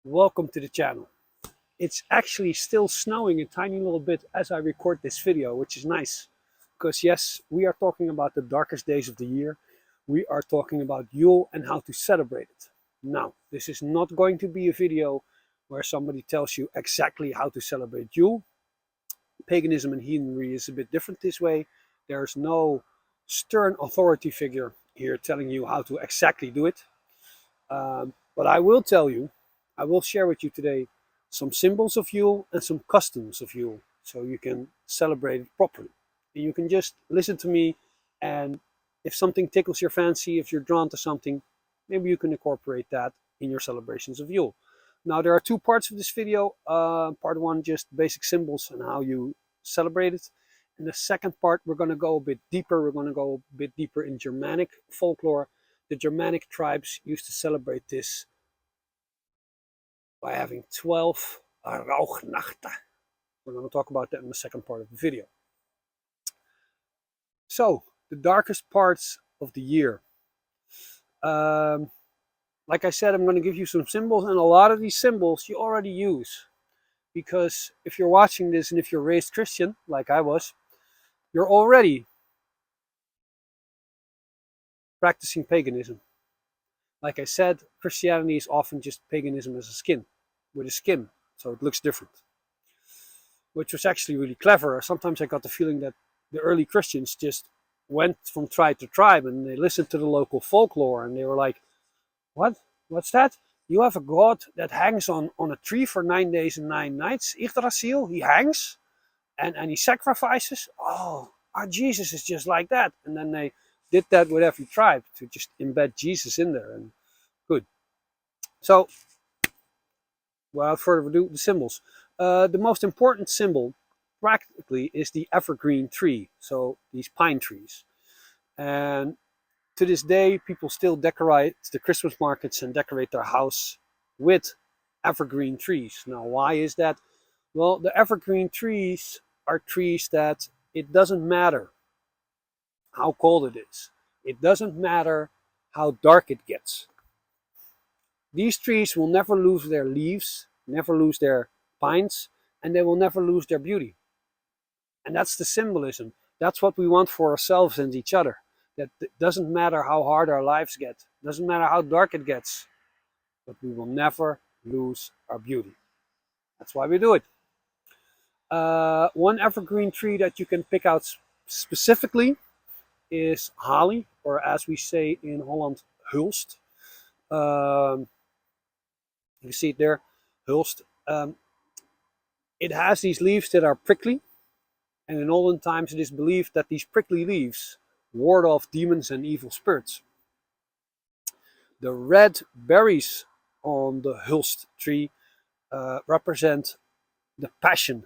Welcome to the channel. It's actually still snowing a tiny little bit as I record this video, which is nice. Because yes, we are talking about the darkest days of the year. We are talking about Yule and how to celebrate it. Now, this is not going to be a video where somebody tells you exactly how to celebrate Yule. Paganism and heathenry is a bit different this way. There's no stern authority figure here telling you how to exactly do it. But I will tell you, I will share with you today some symbols of Yule and some customs of Yule so you can celebrate it properly. And you can just listen to me, and if something tickles your fancy, if you're drawn to something, maybe you can incorporate that in your celebrations of Yule. Now, there are two parts of this video. Part one, just basic symbols and how you celebrate it. In the second part, we're going to go a bit deeper. We're going to go a bit deeper in Germanic folklore. The Germanic tribes used to celebrate this by having 12 raughnachte. We're going to talk about that in the second part of the video. So, the darkest parts of the year. Like I said, I'm going to give you some symbols, and a lot of these symbols you already use. Because if you're watching this and if you're raised Christian, like I was, you're already practicing paganism. Like I said, Christianity is often just paganism as a skin, with a skin, so it looks different. Which was actually really clever. Sometimes I got the feeling that the early Christians just went from tribe to tribe and they listened to the local folklore and they were like, what? What's that? You have a god that hangs on a tree for 9 days and 9 nights. Yggdrasil, he hangs and he sacrifices. Oh, our Jesus is just like that. And then they did that with every tribe to just embed Jesus in there. And good. So, without further ado, the symbols. The most important symbol practically is the evergreen tree, so these pine trees. And to this day, people still decorate the Christmas markets and decorate their house with evergreen trees. Now, why is that? Well, the evergreen trees are trees that it doesn't matter how cold it is. It doesn't matter how dark it gets. These trees will never lose their leaves, never lose their pines, and they will never lose their beauty. And that's the symbolism. That's what we want for ourselves and each other. That it doesn't matter how hard our lives get, it doesn't matter how dark it gets, but we will never lose our beauty. That's why we do it. One evergreen tree that you can pick out specifically is holly, or as we say in Holland, hulst. You see it there, hulst. It has these leaves that are prickly, and in olden times it is believed that these prickly leaves ward off demons and evil spirits. The red berries on the hulst tree represent the passion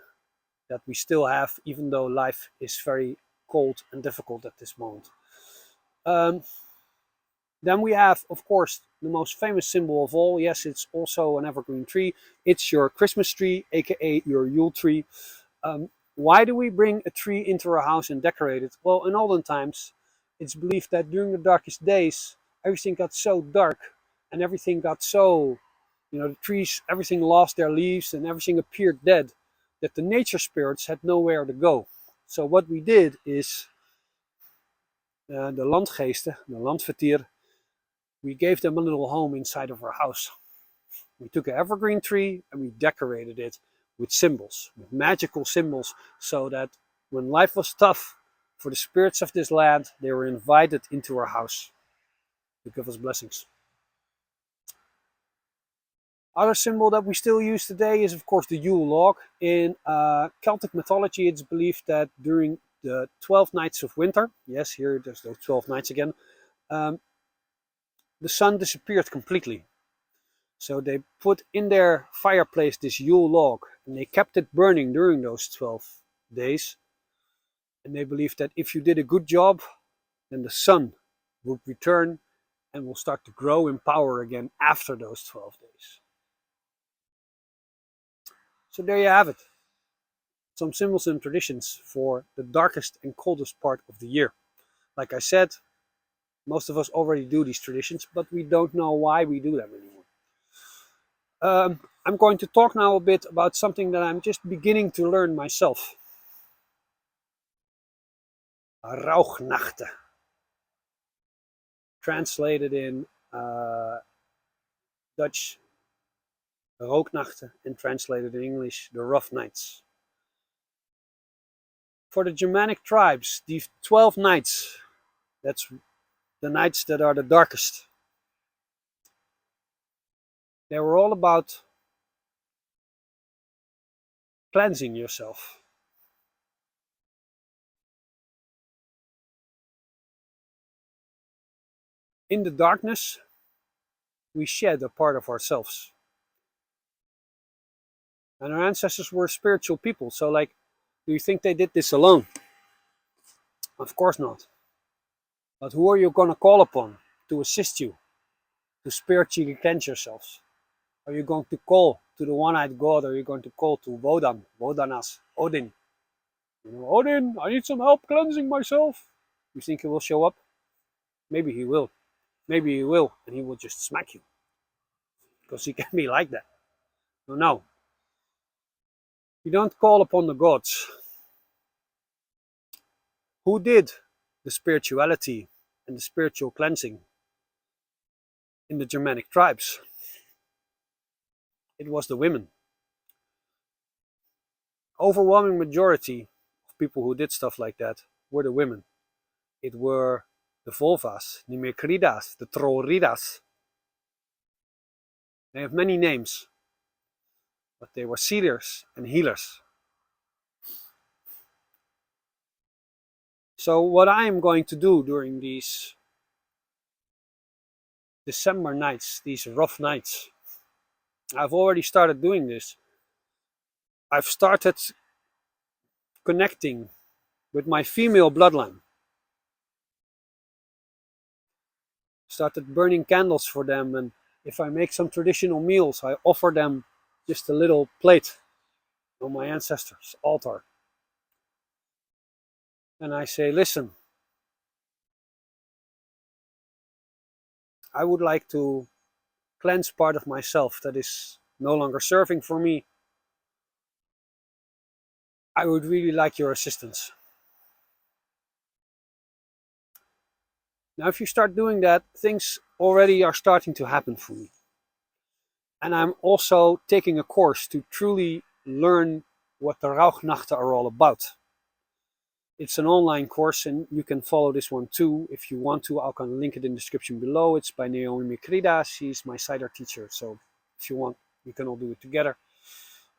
that we still have, even though life is very cold and difficult at this moment. Then we have, of course, the most famous symbol of all. Yes, it's also an evergreen tree. It's your Christmas tree, aka your Yule tree. Why do we bring a tree into our house and decorate it? Well, in olden times, it's believed that during the darkest days, everything got so dark and everything got so, the trees, everything lost their leaves and everything appeared dead, that the nature spirits had nowhere to go. So what we did is, the landgeesten, the landvertier, we gave them a little home inside of our house. We took an evergreen tree and we decorated it with symbols, with magical symbols, so that when life was tough for the spirits of this land, they were invited into our house to give us blessings. Other symbol that we still use today is, of course, the Yule log. In Celtic mythology, it's believed that during the 12 nights of winter, yes, here there's those 12 nights again, the sun disappeared completely. So they put in their fireplace this Yule log, and they kept it burning during those 12 days. And they believed that if you did a good job, then the sun would return and will start to grow in power again after those 12 days. So there you have it. Some symbols and traditions for the darkest and coldest part of the year. Like I said, most of us already do these traditions, but we don't know why we do them anymore. I'm going to talk now a bit about something that I'm just beginning to learn myself. Raughnachte. Translated in Dutch, rooknachten, and translated in English, the rough nights. For the Germanic tribes, these 12 nights, that's the nights that are the darkest, they were all about cleansing yourself. In the darkness, we shed a part of ourselves. And our ancestors were spiritual people, so do you think they did this alone? Of course not. But who are you going to call upon to assist you to spiritually cleanse yourselves? Are you going to call to the one-eyed God? Or are you going to call to Wodan, Wodanas, Odin? Odin, I need some help cleansing myself. You think he will show up? Maybe he will. Maybe he will, and he will just smack you. Because he can be like that. No. You don't call upon the gods. Who did the spirituality and the spiritual cleansing in the Germanic tribes? It was the women. Overwhelming majority of people who did stuff like that were the women. It were the Volvas, the Mekridas, the Troridas. They have many names, but they were sealers and healers. So what I am going to do during these December nights, these rough nights, I've already started doing this. I've started connecting with my female bloodline. Started burning candles for them, and if I make some traditional meals, I offer them just a little plate on my ancestors' altar. And I say, listen, I would like to cleanse part of myself that is no longer serving for me. I would really like your assistance. Now, if you start doing that, things already are starting to happen for me. And I'm also taking a course to truly learn what the raughnachte are all about. It's an online course, and you can follow this one too if you want to. I'll can link it in the description below. It's by Naomi Mikrida. She's my cider teacher, so if you want, we can all do it together.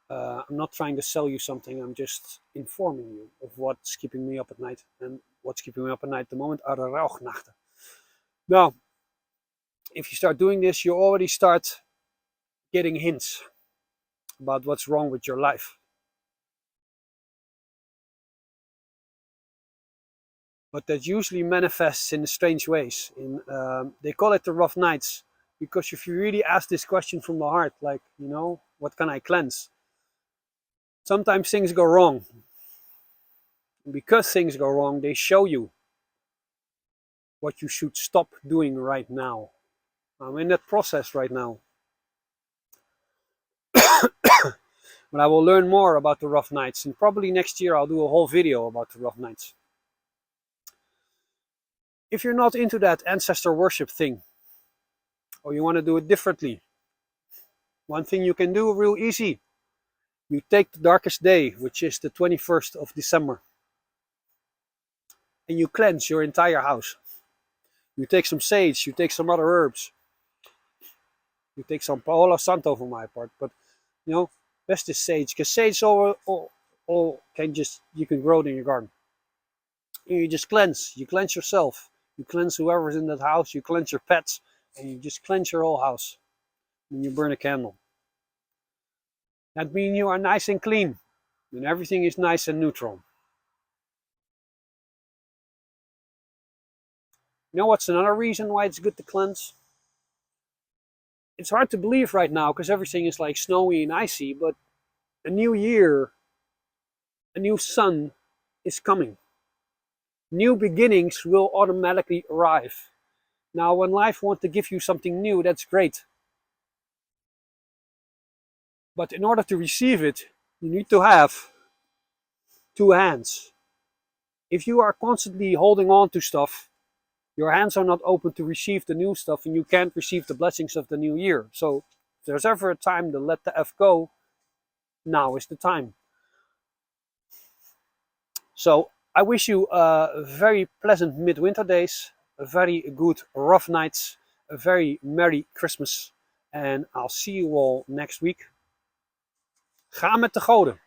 I'm not trying to sell you something. I'm just informing you of what's keeping me up at night, and what's keeping me up at night at the moment are the raughnachten. Now, if you start doing this, you already start getting hints about what's wrong with your life. But that usually manifests in strange ways. They call it the rough nights, because if you really ask this question from the heart, what can I cleanse? Sometimes things go wrong. And because things go wrong, they show you what you should stop doing right now. I'm in that process right now. But I will learn more about the rough nights, and probably next year I'll do a whole video about the rough nights. If you're not into that ancestor worship thing, or you want to do it differently, one thing you can do real easy. You take the darkest day, which is the 21st of December, and you cleanse your entire house. You take some sage, you take some other herbs, you take some Palo Santo for my part, but best is sage, because sage all you can grow it in your garden. And you just cleanse. You cleanse yourself. You cleanse whoever's in that house. You cleanse your pets, and you just cleanse your whole house. And you burn a candle. That means you are nice and clean, and everything is nice and neutral. You know what's another reason why it's good to cleanse? It's hard to believe right now because everything is like snowy and icy, but a new year, a new sun is coming. New beginnings will automatically arrive. Now, when life wants to give you something new, that's great. But in order to receive it, you need to have two hands. If you are constantly holding on to stuff, your hands are not open to receive the new stuff, and you can't receive the blessings of the new year. So if there's ever a time to let the F go, now is the time. So I wish you very pleasant midwinter days, a very good rough nights, a very Merry Christmas, and I'll see you all next week. Ga met de goden!